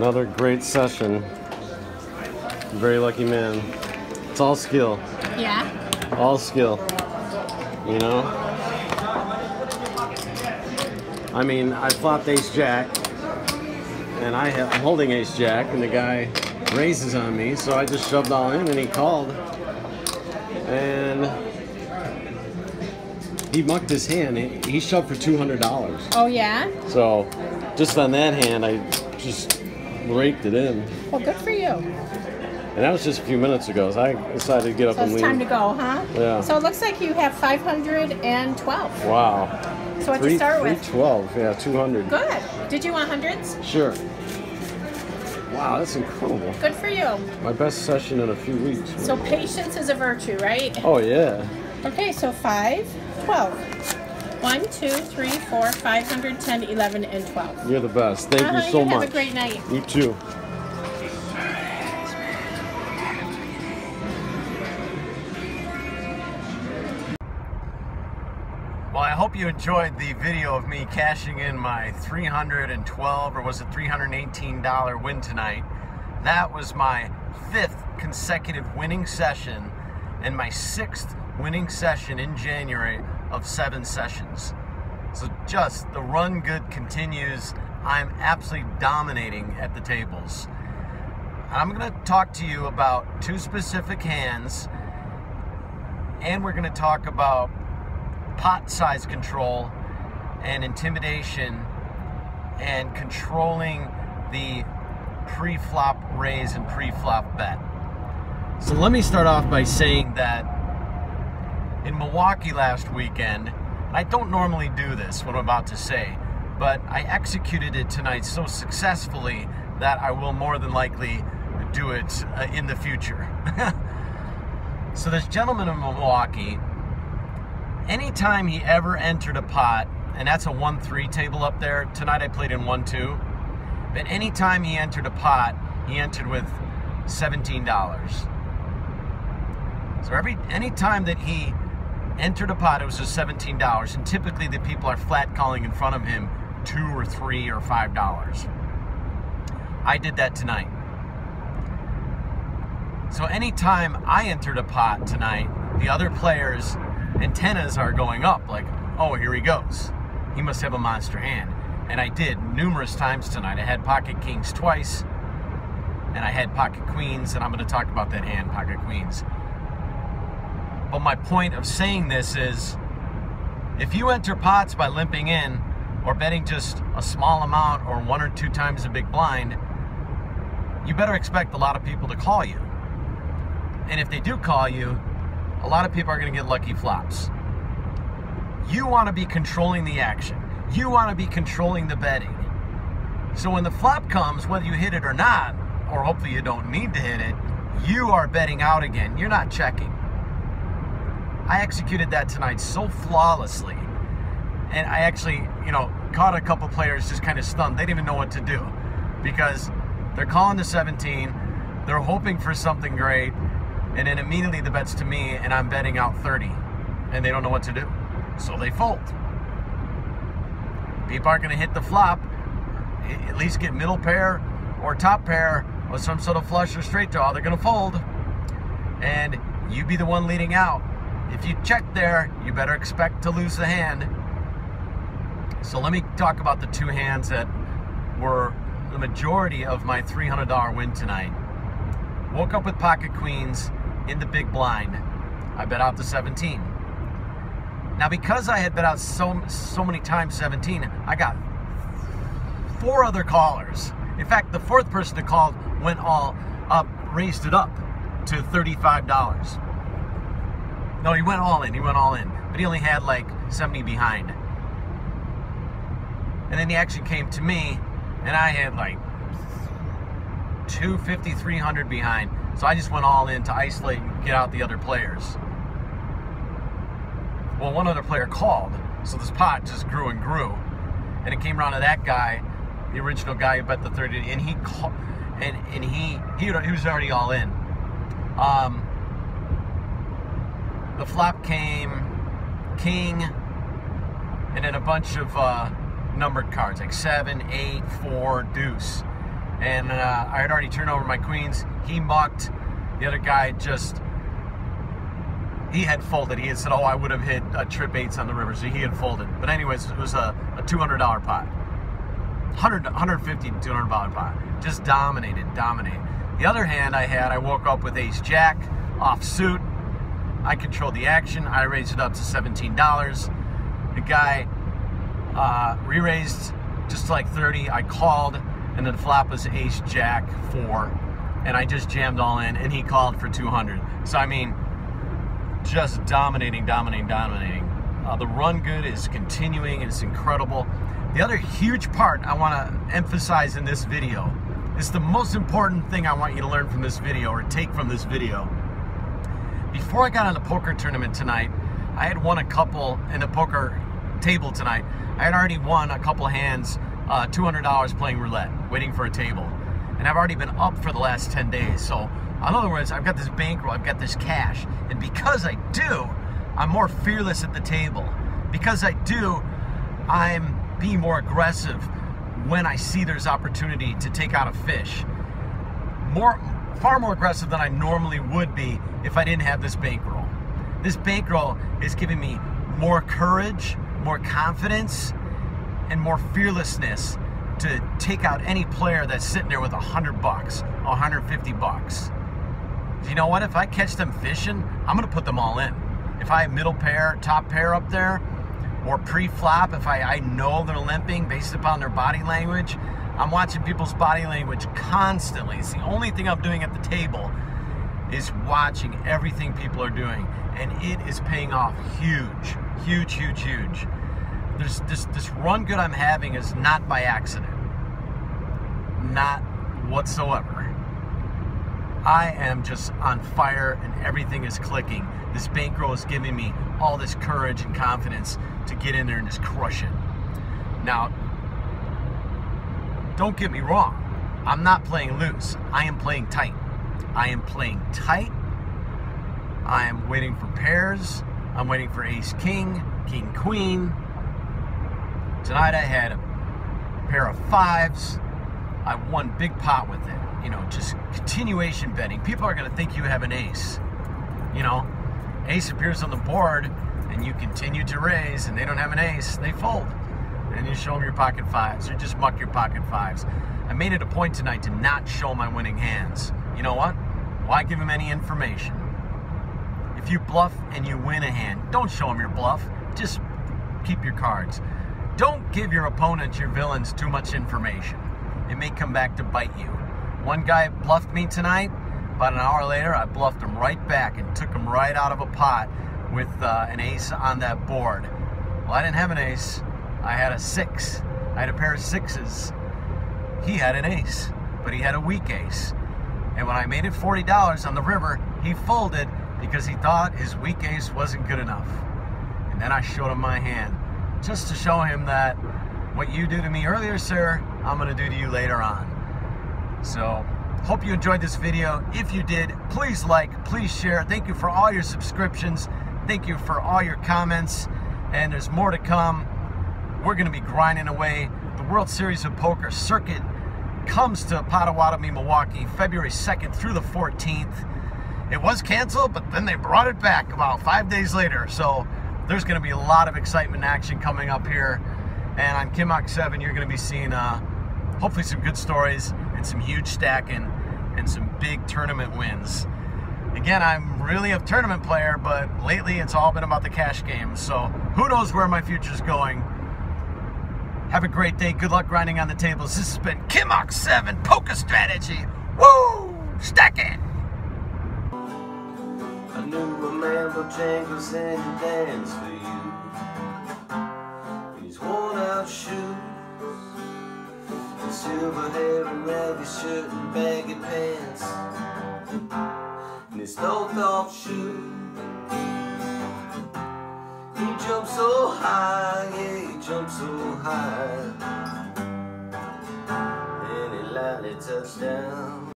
Another great session. Very lucky man. It's all skill. Yeah? All skill. You know? I mean, I flopped ace-jack, and I'm holding ace-jack, and the guy raises on me, so I just shoved all in, and he called. And he mucked his hand. He shoved for $200. Oh, yeah? So, just on that hand, I just raked it in. Well, good for you. And that was just a few minutes ago, so I decided to get up So and leave. it's time to go, huh? Yeah. So it looks like you have 512. Wow. So what'd you start with? 312, yeah, 200. Good. Did you want hundreds? Sure. Wow, that's incredible. Good for you. My best session in a few weeks. So patience is a virtue, right? Oh, yeah. Okay, so 5, 12. 1, 2, 3, 4, 510, 11, and 12. You're the best. Thank you so much. Have a great night. You too. Well, I hope you enjoyed the video of me cashing in my $312 or was it $318 win tonight. That was my 5th consecutive winning session and my 6th winning session in January of 7 sessions. So just the run good continues. I'm absolutely dominating at the tables. I'm going to talk to you about 2 specific hands, and we're going to talk about pot size control and intimidation and controlling the pre-flop raise and pre-flop bet. So let me start off by saying that in Milwaukee last weekend, I don't normally do this, what I'm about to say, but I executed it tonight so successfully that I will more than likely do it in the future. So this gentleman in Milwaukee, anytime he ever entered a pot, and that's a 1-3 table up there, tonight I played in 1-2, but anytime he entered a pot, he entered with $17. So any time that he entered a pot, it was just $17, and typically the people are flat calling in front of him $2 or $3 or $5. I did that tonight. So anytime I entered a pot tonight, the other players' antennas are going up, like, oh, here he goes. He must have a monster hand. And I did numerous times tonight. I had pocket kings twice, and I had pocket queens, and I'm going to talk about that hand, pocket queens. But my point of saying this is, if you enter pots by limping in or betting just a small amount or 1 or 2 times a big blind, you better expect a lot of people to call you. And if they do call you, a lot of people are going to get lucky flops. You want to be controlling the action. You want to be controlling the betting. So when the flop comes, whether you hit it or not, or hopefully you don't need to hit it, you are betting out again. You're not checking. I executed that tonight so flawlessly. And I actually, caught a couple players just kind of stunned. They didn't even know what to do because they're calling the 17. They're hoping for something great. And then immediately the bet's to me, and I'm betting out 30. And they don't know what to do. So they fold. People aren't going to hit the flop, at least get middle pair or top pair or some sort of flush or straight draw. They're going to fold. And you be the one leading out. If you check there, you better expect to lose the hand. So let me talk about the 2 hands that were the majority of my $300 win tonight. Woke up with pocket queens in the big blind. I bet out the 17. Now because I had bet out so many times 17, I got 4 other callers. In fact, the 4th person that called went all up, raised it up to $35. No, he went all in, but he only had like 70 behind. And then the action came to me, and I had like 250, 300 behind. So I just went all in to isolate and get out the other players. Well, one other player called, so this pot just grew and grew. And it came around to that guy, the original guy who bet the 30, and he called, and he was already all in. The flop came king, and then a bunch of numbered cards, like 7, 8, 4, deuce. and I had already turned over my queens. He mucked. The other guy he had folded. He had said, oh, I would have hit trip eights on the river, so he had folded. But anyways, it was a $200 pot. $150 to $200 pot. Just dominated. The other hand I woke up with ace jack, off suit. I controlled the action. I raised it up to $17. The guy re-raised just like 30. I called, and then the flop was ace jack 4, and I just jammed all in, and he called for 200. So I mean, just dominating. The run good is continuing. It's incredible. The other huge part I want to emphasize in this video is the most important thing I want you to learn from this video, or take from this video. Before I got on the poker tournament tonight, I had won a couple in the poker table tonight. I had already won a couple hands, $200 playing roulette, waiting for a table. And I've already been up for the last 10 days. So in other words, I've got this bankroll, I've got this cash. And because I do, I'm more fearless at the table. Because I do, I'm being more aggressive when I see there's opportunity to take out a fish. Far more aggressive than I normally would be if I didn't have this bankroll. This bankroll is giving me more courage, more confidence, and more fearlessness to take out any player that's sitting there with $100, $150. You know what? If I catch them fishing, I'm gonna put them all in. If I have middle pair, top pair up there, or pre-flop, if I know they're limping based upon their body language, I'm watching people's body language constantly. It's the only thing I'm doing at the table is watching everything people are doing, and it is paying off huge. There's this run good I'm having is not by accident, not whatsoever. I am just on fire, and everything is clicking. This bankroll is giving me all this courage and confidence to get in there and just crush it. Now, don't get me wrong, I'm not playing loose. I am playing tight. I am waiting for pairs. I'm waiting for ace king, king queen. Tonight I had a pair of fives. I won big pot with it. You know, just continuation betting. People are gonna think you have an ace. You know, ace appears on the board and you continue to raise and they don't have an ace, they fold. And you show them your pocket fives, or just muck your pocket fives. I made it a point tonight to not show my winning hands. You know what? Why give them any information? If you bluff and you win a hand, don't show them your bluff. Just keep your cards. Don't give your opponents, your villains, too much information. It may come back to bite you. One guy bluffed me tonight. About an hour later, I bluffed him right back and took him right out of a pot with an ace on that board. Well, I didn't have an ace. I had a 6. I had a pair of 6s. He had an ace, but he had a weak ace. And when I made it $40 on the river, he folded because he thought his weak ace wasn't good enough. And then I showed him my hand, just to show him that what you do to me earlier, sir, I'm gonna do to you later on. So, hope you enjoyed this video. If you did, please like, please share. Thank you for all your subscriptions. Thank you for all your comments. And there's more to come. We're gonna be grinding away. The World Series of Poker circuit comes to Potawatomi, Milwaukee, February 2nd through the 14th. It was canceled, but then they brought it back about 5 days later. So there's gonna be a lot of excitement and action coming up here. And on Kimok 7, you're gonna be seeing hopefully some good stories and some huge stacking and some big tournament wins. Again, I'm really a tournament player, but lately it's all been about the cash games. So who knows where my future's going. Have a great day. Good luck grinding on the tables. This has been Kimok 7 Poker Strategy. Woo! Stack it! I knew a man Bojangles and he danced for you. His worn out shoes, his silver hair and ragged shirt and baggy pants, and his snow off shoes. He jumped so high, yeah, he jumped so high, and he lightly touched down.